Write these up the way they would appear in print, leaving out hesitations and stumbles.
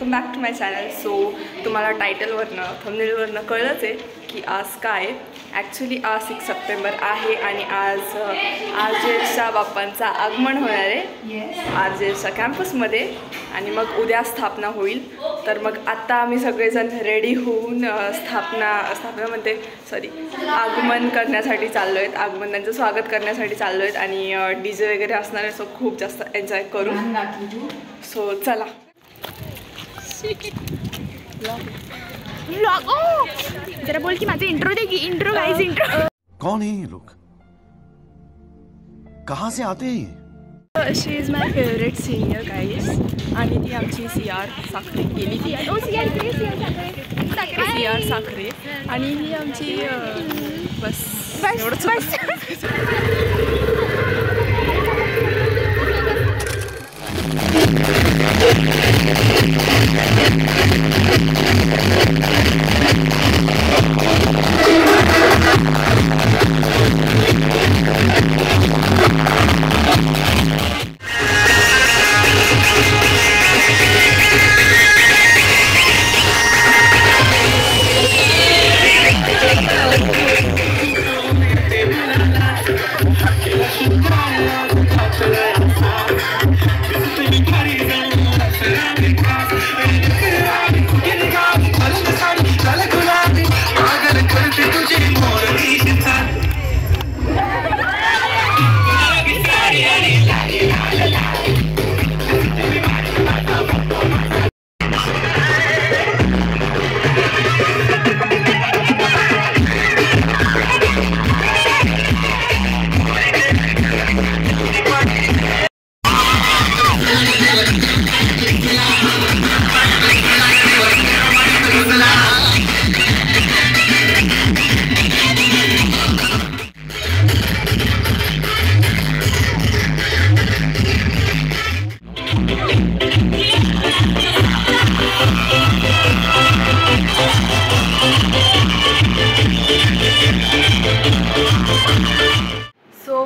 Welcome back to my channel. So तुम्हाला टायटलवरनं थंबनेलवरनं कळलंच आहे की आज काय. ॲक्च्युली आज 6 सप्टेंबर आहे आणि आज आरजेएसच्या बाप्पांचं आगमन होणार आहे आरजेएसच्या कॅम्पसमध्ये आणि मग उद्या स्थापना होईल. तर मग आत्ता आम्ही सगळेजण रेडी होऊन आगमन करण्यासाठी चाललो आहेत. आगमन त्यांचं स्वागत करण्यासाठी चाललो आहेत आणि डीजे वगैरे असणार आहे. सो खूप जास्त एन्जॉय करू. सो चला. जरा बोल की माझे इंट्रो दे की. Intro guys, intro. कौन है ये लोग, कहाँ से आते हैं? शी इज माय फेवरेट सिंगर गाईस आणि ती आमची CR साखरे गेली ती CR साखरे आणि ही आमची बस एवढंच.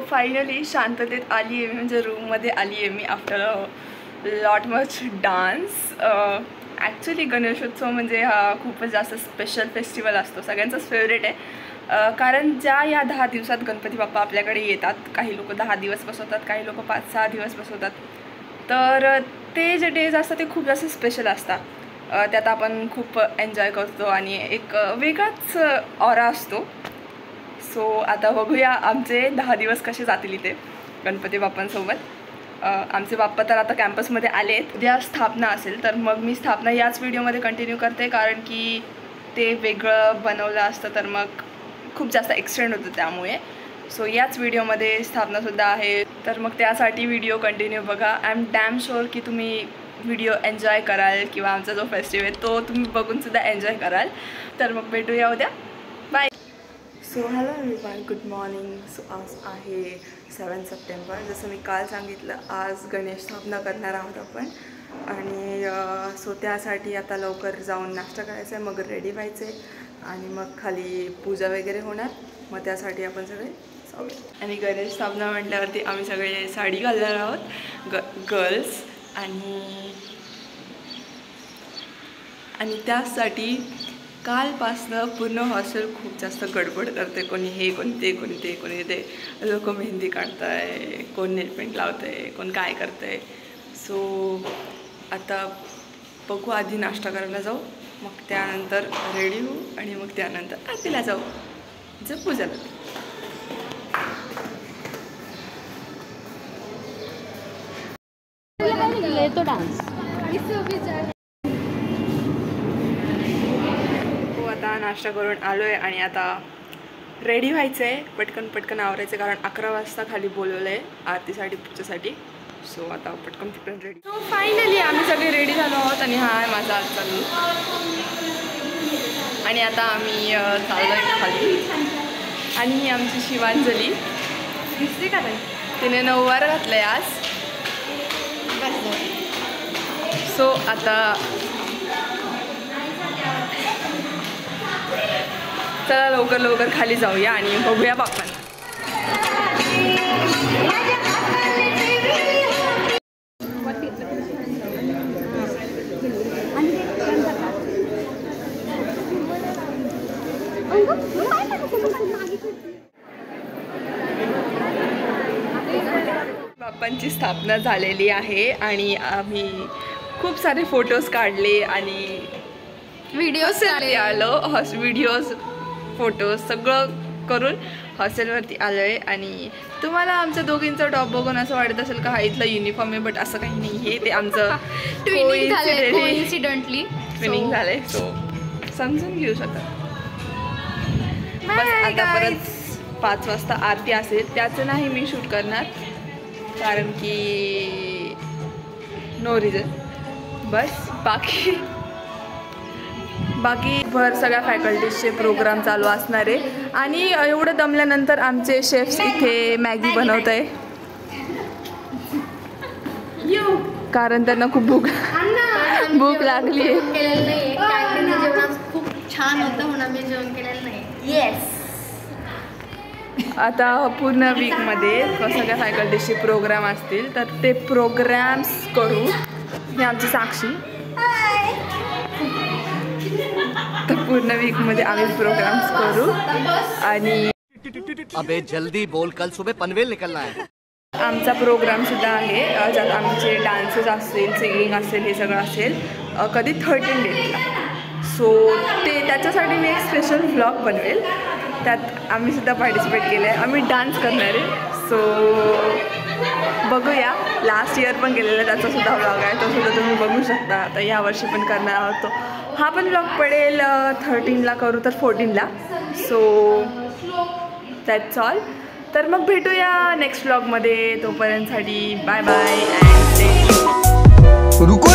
फायनली शांततेत आली आहे मी, म्हणजे रूममध्ये आली आहे me after lot much dance. Actually Ganeshotsav म्हणजे हा खूपच जास्त स्पेशल फेस्टिवल असतो, सगळ्यांचाच फेवरेट आहे. कारण या 10 दिवसात गणपती बाप्पा आपल्याकडे येतात. काही लोक 10 दिवस बसवतात, काही लोक 5-6 दिवस बसवतात. तर ते जे डेज असतात ते खूप जास्त स्पेशल असतात. त्यात आपण खूप एन्जॉय करतो आणि एक वेगळाच ऑरा असतो. सो आता बघूया आमचे 10 दिवस कसे जातील इथे गणपती बाप्पांसोबत. आमचे बाप्पा तर आता कॅम्पसमध्ये आले आहेत. उद्या स्थापना असेल तर मग मी स्थापना याच व्हिडिओमध्ये कंटिन्यू करते, कारण की ते वेगळं बनवलं असतं तर मग खूप जास्त एक्सटेंड होतं त्यामुळे. सो याच व्हिडिओमध्ये स्थापनासुद्धा आहे, तर मग त्यासाठी व्हिडिओ कंटिन्यू बघा. आय एम डॅम शुअर की तुम्ही व्हिडिओ एन्जॉय कराल किंवा आमचा जो फेस्टिवल आहे तो तुम्ही बघूनसुद्धा एन्जॉय कराल. तर मग भेटूया उद्या. Bye. So hello everyone, good morning. So आज आहे 7 सप्टेंबर. जसं मी काल सांगितलं, आज गणेश स्थापना करणार आहोत आपण आणि सो त्यासाठी आता लवकर जाऊन नाश्ता करायचा आहे, मग रेडी व्हायचं आहे आणि मग खाली पूजा वगैरे होणार. मग त्यासाठी आपण सगळे जाऊया. आणि गणेश स्थापना म्हटल्यावरती आम्ही सगळे साडी घालणार आहोत, गर्ल्स. आणि त्यासाठी कालपासनं पूर्ण हॉस्टेल खूप जास्त गडबड करते. कोणी हे, कोणी ते. लोक मेहंदी काढत आहे, कोण नेलपेंट लावतं आहे, कोण काय करतं आहे. सो आता बघू, आधी नाश्ता करायला जाऊ, मग त्यानंतर रेडी होऊ आणि मग त्यानंतर आरतीला जाऊ, पूजाला. तो डान्स आता नाश्ता करून आलो आहे आणि आता रेडी व्हायचं आहे. पटकन आवरायचं, कारण 11 वाजता खाली बोलवलं आहे आरतीसाठी, पूजेसाठी. सो आता पटकन रेडी. सो फायनली आम्ही सगळे रेडी झालो आहोत आणि हा आहे माझा आजचा लूक. आणि आता आम्ही चाललो आहे खाली. आणि ही आमची शिवांजली दिसते का नाही, तिने 9 वार घातलं आहे आज. सो आता चला लवकर खाली जाऊया आणि बघूया बाप्पांना. बाप्पांची स्थापना झालेली आहे आणि आम्ही खूप सारे फोटोज काढले आणि व्हिडिओज आलो. व्हिडिओज फोटोज सगळं करून हॉस्टेलवरती आलो आहे. आणि तुम्हाला आमच्या दोघींचा टॉप बघून असं वाटत असेल का हा इथला युनिफॉर्म आहे, बट असं काही नाही आहे. ते आमचं कोइन्सिडेंटली ट्विनिंग झालंय. सो समजून घेऊ शकता. बस आता परत 5 वाजता आरती असेल, त्याचं नाही मी शूट करणार कारण की नो रिझन. बस बाकी भर सगळ्या फॅकल्टीजचे प्रोग्राम चालू असणार आहे. आणि एवढं दमल्यानंतर आमचे शेफ्स इथे मॅगी बनवत आहे कारण त्यांना खूप भूक लागली आहे. खूप छान होतं म्हणून मी जेवण केलेलं नाही. येस. आता पूर्ण वीकमध्ये सगळ्या फॅकल्टीजचे प्रोग्राम असतील तर ते प्रोग्राम्स करू. हे आमची साक्षी. तर पूर्ण वीकमध्ये आम्ही प्रोग्राम्स करू. आणि अबे जल्दी बोल, कल सुबह पनवेल निकलना है. आमचा प्रोग्रामसुद्धा आहे ज्यात आमचे डान्सेस असतील, सिंगिंग असेल, हे सगळं असेल कधी 13 डेटला. सो त्याच्यासाठी मी एक स्पेशल व्लॉग बनवेल, त्यात आम्हीसुद्धा पार्टिसिपेट केलं आहे. आम्ही डान्स करणार आहे. सो बघूया. लास्ट इयर पण केलेलं त्याचासुद्धा व्लॉग आहे, तो सुद्धा तुम्ही बघू शकता. आता यावर्षी पण करणार आहोत. हा पण व्लॉग पडेल 13ला करू तर 14ला. So that's all. तर मग भेटूया नेक्स्ट व्लॉगमध्ये. तोपर्यंतसाठी बाय बाय. अँड रुको